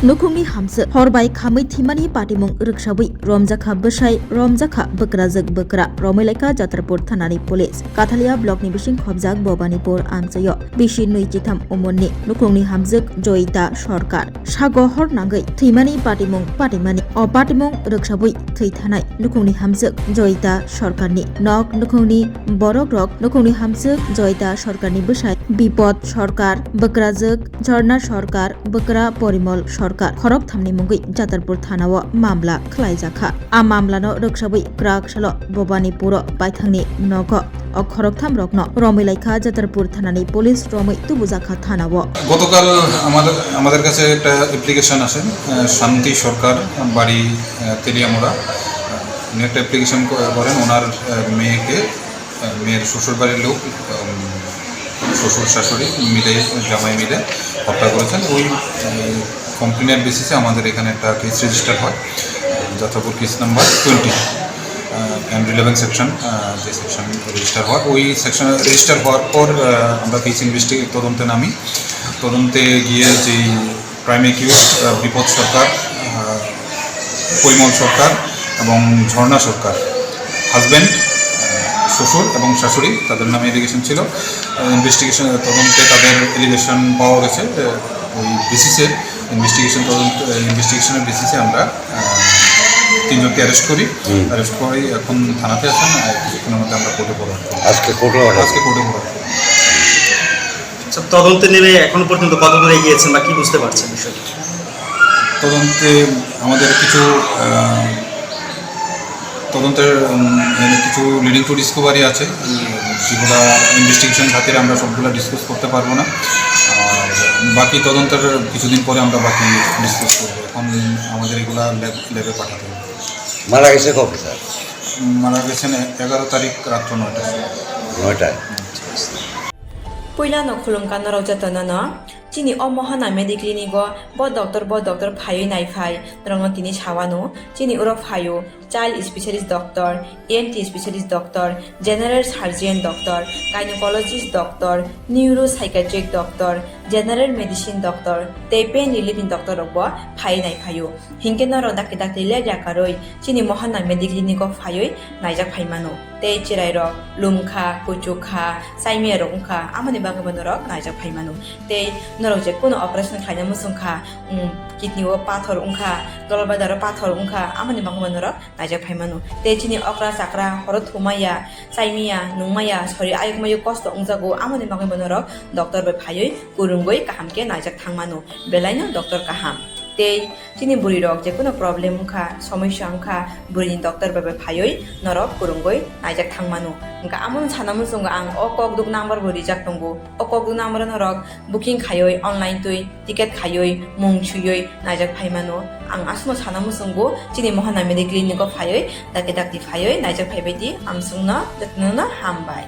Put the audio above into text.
Nukhungni hamse horbai Khamwi thimani patimung ruksawi Romjakkha Bwsai Romjakkha Bwkrajwk Bwkra Romjakkha Jatrapuro thanani police Kathalia block ni bising khobjak Bhabanipur amchayo bisi nui chitham umonni Nukhungni hamjuk joyita sarkar sagohor nangai thimani patimung patimani o patimung ruksawi thai thanai Nukhungni hamjuk joyita sarkarni nok Nukhungni borok rok Nukhungni hamjuk joyita sarkarni Bwsai Bipod sarkar Bwkrajwk Jharna sarkar Bwkra Porimol sarkar খরক থামনি মুঙ্গি জাতারপুর থানাও মামলা খালাইজাখা আ মামলানো রকসাবই ক্রাকশাল ভবানীপুর পাইথাংনি নগ ও খরক থাম রকন রমিলাইখা জাতারপুর থানানি police রমই তুবুজাখা থানাও গতকাল আমাদের কাছে একটা application আসে শান্তি সরকার বাড়ি তেলিয়ামোড়া উনি একটা অ্যাপ্লিকেশন করেন ওনার মেয়ের শ্বশুর বাড়ির লোক শ্বশুর শাশুড়ি মিলে জামাই মিলে হত্যা করেছেন ওই কমপ্লেনের বেসিসে আমাদের এখানে একটা কেস রেজিস্টার হয় Jatrapur case number 20 and 11 section যে সেকশন রেজিস্টার হয় ওই সেকশন রেজিস্টার হওয়ার পর আমরা কেস তদন্তে নামি তদন্তে গিয়ে যেই প্রাইম অ্যাকিউজ বিপদ সরকার পরিমল সরকার এবং ঝর্ণা সরকার হাজব্যান্ড শ্বশুর এবং শাশুড়ি তাদের নামে এলিগেশন ছিল ইনভেস্টিগেশন তদন্তে তাদের এলিগেশন পাওয়া গেছে ওই বেসিসে ইনভেস্টিগেশনের বেসিসে আমরা তিনজনকে অ্যারেস্ট করি এখন থানাতে আছেন কিছুক্ষণের মধ্যে আমরা কোর্টে পড়াব আজকে কোর্টে পড়াব তদন্তে নেমে এখনো পর্যন্ত কত দূর এগিয়েছেন বা কি বুঝতে পারছেন বিষয়টা তদন্তে আমাদের কিছু লিডিং টু ডিসকভারি আছে যেগুলো ইনভেস্টিগেশন খাতিরে আমরা সবগুলো ডিসকাস করতে পারবো না আর বাকি তদন্তের কিছুদিন পরে আমরা বাকি ডিসকাস করবো এখন আমাদের এগুলা ল্যাবে পাঠাতে হবে মারা গেছে কবে স্যার মারা গেছেন 11 তারিখ রাত্র 9টায় পয়লা নখুলুমকা নরজাতনা চিনি অমহানা মেডিক্লিনিক ব ডক্টর ফাই নাইফাই রঙ তিনি সাওয়ানো চিনি ওর ফাইও child specialist doctor ENT specialist doctor general surgeon doctor gynaecologist doctor neuro psychiatric doctor general medicine doctor তে পেন রিলিফিং ডক্টর রব ফাই নাইফাইও হিংকে নর ডাকে ডাকে লেজাকারই চিনি মহানা মেডিক্লিনিক ফাইই নাইজাক ফাইমানো তে চিরাইর লুমখা কুচুখা সাইমিয়া রংখা আমানি বাগবানরক নাইজাক ফাইমানো তে নরক যে কোনো অপারেশন খাইনা মুসুংখা কিডনিও পাথর উংখা গলবাদার পাথর উংখা আমানি বাগবানরক নাইজাক ফাইমানো তে চিনি অকরা চাকরা হর থুমাইয়া সাইমিয়া নুমাইয়া সরি আয়ুকমায়ু কষ্ট উংজাগো আমানি বাগবানরক ডক্টর বে ফাইই কুরুঙ্গই কাহামকে নাইজাক থাংমানো বেলাইনো ডক্টর কাহাম তেই চিনি বুড়ি রক যে কোনো প্রবলেম উংখা সমস্যা উংখা বুড়িনি ডক্টর বাবে ফাইই নরক কুরুঙ্গই নাইজাক থাংমানো উংখা আমন সানামুন সঙ্গ আং অকক দুক নাম্বার বরি জাক দঙ্গো অকক দুক নাম্বার নরক বুকিং খাইই অনলাইন তুই টিকেট খাইই মুং ছুইই নাইজাক ফাইমানো আং আসনো সানামুন সঙ্গ চিনি মহানা মেডিক্লিনিক ফাইই ডাকে ডাকতি ফাইই নাইজাক ফাইবাইদি আমসুংনা যত্ননা হামবাই